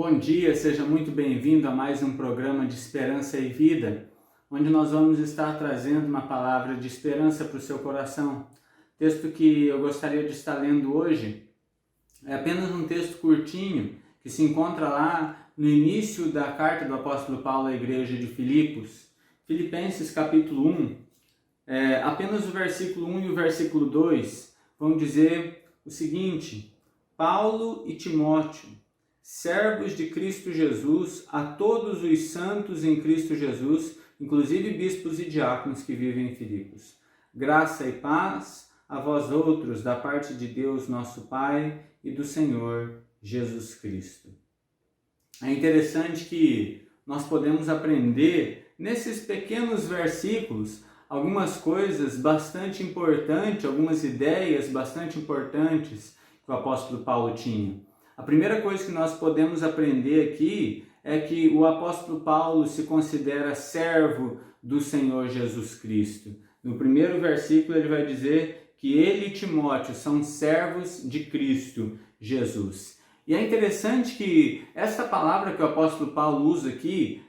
Bom dia, seja muito bem-vindo a mais um programa de Esperança e Vida, onde nós vamos estar trazendo uma palavra de esperança para o seu coração. O texto que eu gostaria de estar lendo hoje é apenas um texto curtinho que se encontra lá no início da carta do apóstolo Paulo à igreja de Filipos, Filipenses capítulo 1. Apenas o versículo 1 e o versículo 2 vão dizer o seguinte: Paulo e Timóteo, servos de Cristo Jesus, a todos os santos em Cristo Jesus, inclusive bispos e diáconos que vivem em Filipos. Graça e paz a vós outros, da parte de Deus nosso Pai e do Senhor Jesus Cristo. É interessante que nós podemos aprender nesses pequenos versículos algumas coisas bastante importantes, algumas ideias bastante importantes que o apóstolo Paulo tinha. A primeira coisa que nós podemos aprender aqui é que o apóstolo Paulo se considera servo do Senhor Jesus Cristo. No primeiro versículo ele vai dizer que ele e Timóteo são servos de Cristo Jesus. E é interessante que essa palavra que o apóstolo Paulo usa aqui,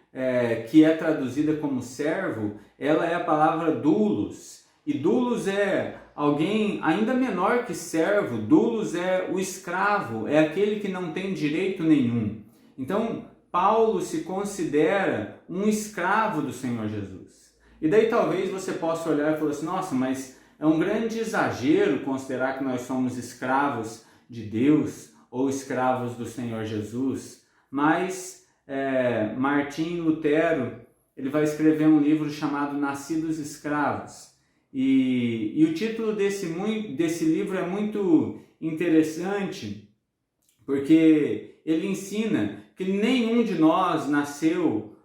que é traduzida como servo, ela é a palavra doulos. E doulos é alguém ainda menor que servo. Doulos é o escravo, é aquele que não tem direito nenhum. Então, Paulo se considera um escravo do Senhor Jesus. E daí talvez você possa olhar e falar assim: nossa, mas é um grande exagero considerar que nós somos escravos de Deus ou escravos do Senhor Jesus. Mas Martim Lutero, ele vai escrever um livro chamado Nascidos Escravos. E o título desse livro é muito interessante, porque ele ensina que nenhum de nós nasceu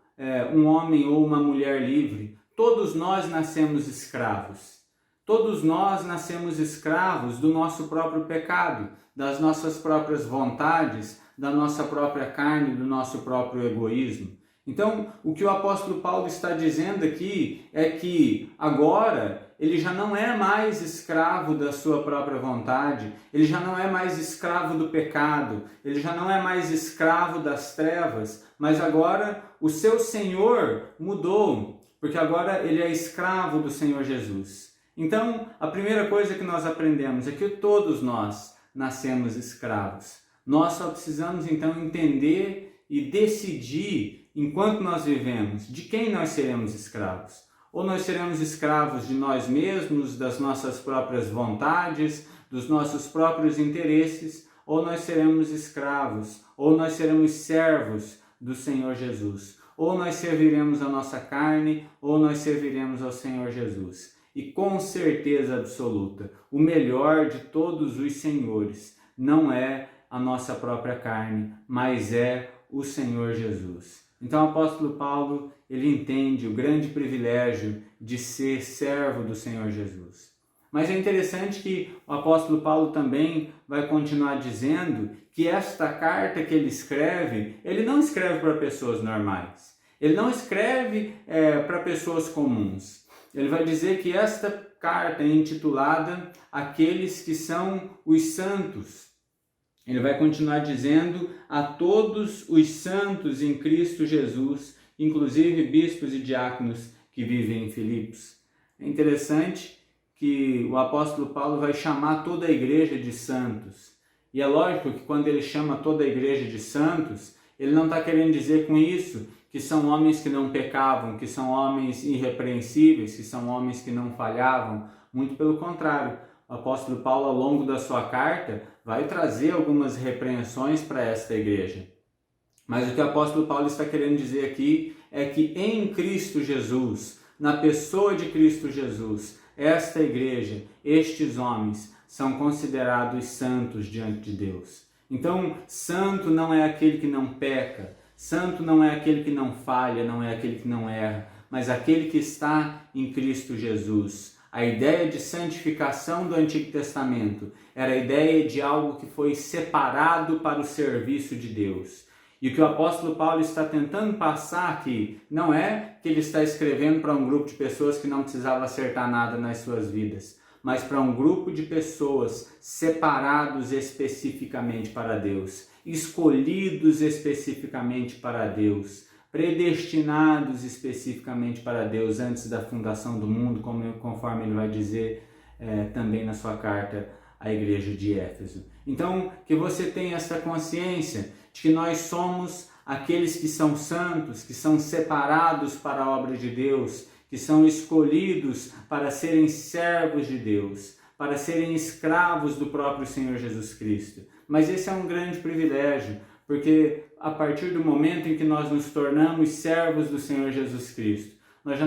um homem ou uma mulher livre. Todos nós nascemos escravos. Todos nós nascemos escravos do nosso próprio pecado, das nossas próprias vontades, da nossa própria carne, do nosso próprio egoísmo. Então, o que o apóstolo Paulo está dizendo aqui é que agora ele já não é mais escravo da sua própria vontade, ele já não é mais escravo do pecado, ele já não é mais escravo das trevas, mas agora o seu Senhor mudou, porque agora ele é escravo do Senhor Jesus. Então, a primeira coisa que nós aprendemos é que todos nós nascemos escravos. Nós só precisamos então entender e decidir, enquanto nós vivemos, de quem nós seremos escravos. Ou nós seremos escravos de nós mesmos, das nossas próprias vontades, dos nossos próprios interesses, ou nós seremos escravos, ou nós seremos servos do Senhor Jesus. Ou nós serviremos a nossa carne, ou nós serviremos ao Senhor Jesus. E com certeza absoluta, o melhor de todos os senhores não é a nossa própria carne, mas é o Senhor Jesus. Então o apóstolo Paulo, ele entende o grande privilégio de ser servo do Senhor Jesus. Mas é interessante que o apóstolo Paulo também vai continuar dizendo que esta carta que ele escreve, ele não escreve para pessoas normais. Ele não escreve para pessoas comuns. Ele vai dizer que esta carta é intitulada Aqueles que são os santos. Ele vai continuar dizendo a todos os santos em Cristo Jesus, inclusive bispos e diáconos que vivem em Filipos. É interessante que o apóstolo Paulo vai chamar toda a igreja de santos. E é lógico que quando ele chama toda a igreja de santos, ele não está querendo dizer com isso que são homens que não pecavam, que são homens irrepreensíveis, que são homens que não falhavam. Muito pelo contrário. O apóstolo Paulo, ao longo da sua carta, vai trazer algumas repreensões para esta igreja. Mas o que o apóstolo Paulo está querendo dizer aqui é que em Cristo Jesus, na pessoa de Cristo Jesus, esta igreja, estes homens, são considerados santos diante de Deus. Então, santo não é aquele que não peca, santo não é aquele que não falha, não é aquele que não erra, mas aquele que está em Cristo Jesus. A ideia de santificação do Antigo Testamento era a ideia de algo que foi separado para o serviço de Deus. E o que o apóstolo Paulo está tentando passar aqui não é que ele está escrevendo para um grupo de pessoas que não precisava acertar nada nas suas vidas, mas para um grupo de pessoas separados especificamente para Deus. escolhidos especificamente para Deus, predestinados especificamente para Deus antes da fundação do mundo, conforme ele vai dizer também na sua carta à igreja de Éfeso. Então, que você tenha essa consciência de que nós somos aqueles que são santos, que são separados para a obra de Deus, que são escolhidos para serem servos de Deus, para serem escravos do próprio Senhor Jesus Cristo. Mas esse é um grande privilégio, porque a partir do momento em que nós nos tornamos servos do Senhor Jesus Cristo, nós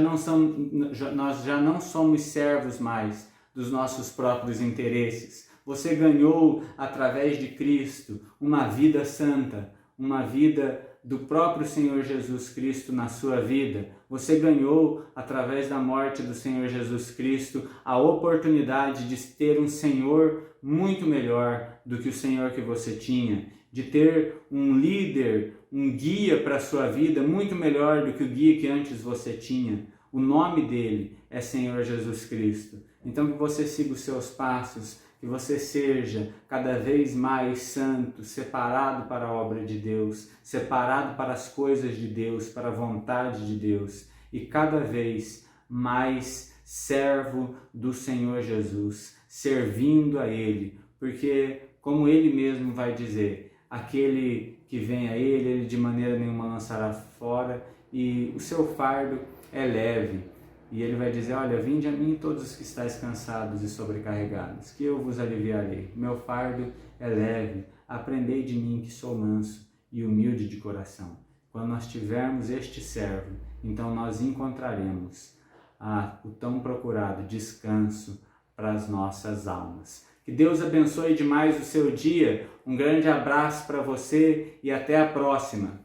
já não somos servos mais dos nossos próprios interesses. Você ganhou, através de Cristo, uma vida santa, uma vida do próprio Senhor Jesus Cristo na sua vida. Você ganhou, através da morte do Senhor Jesus Cristo, a oportunidade de ter um Senhor muito melhor do que o Senhor que você tinha, de ter um líder, um guia para a sua vida muito melhor do que o guia que antes você tinha. O nome dele é Senhor Jesus Cristo. Então que você siga os seus passos, que você seja cada vez mais santo, separado para a obra de Deus, separado para as coisas de Deus, para a vontade de Deus, e cada vez mais servo do Senhor Jesus, servindo a Ele, porque, como Ele mesmo vai dizer, aquele que vem a Ele de maneira nenhuma lançará fora, e o seu fardo é leve. E ele vai dizer, olha, vinde a mim todos os que estáis cansados e sobrecarregados, que eu vos aliviarei. Meu fardo é leve, aprendei de mim que sou manso e humilde de coração. Quando nós tivermos este servo, então nós encontraremos o tão procurado descanso para as nossas almas. Que Deus abençoe demais o seu dia, um grande abraço para você e até a próxima.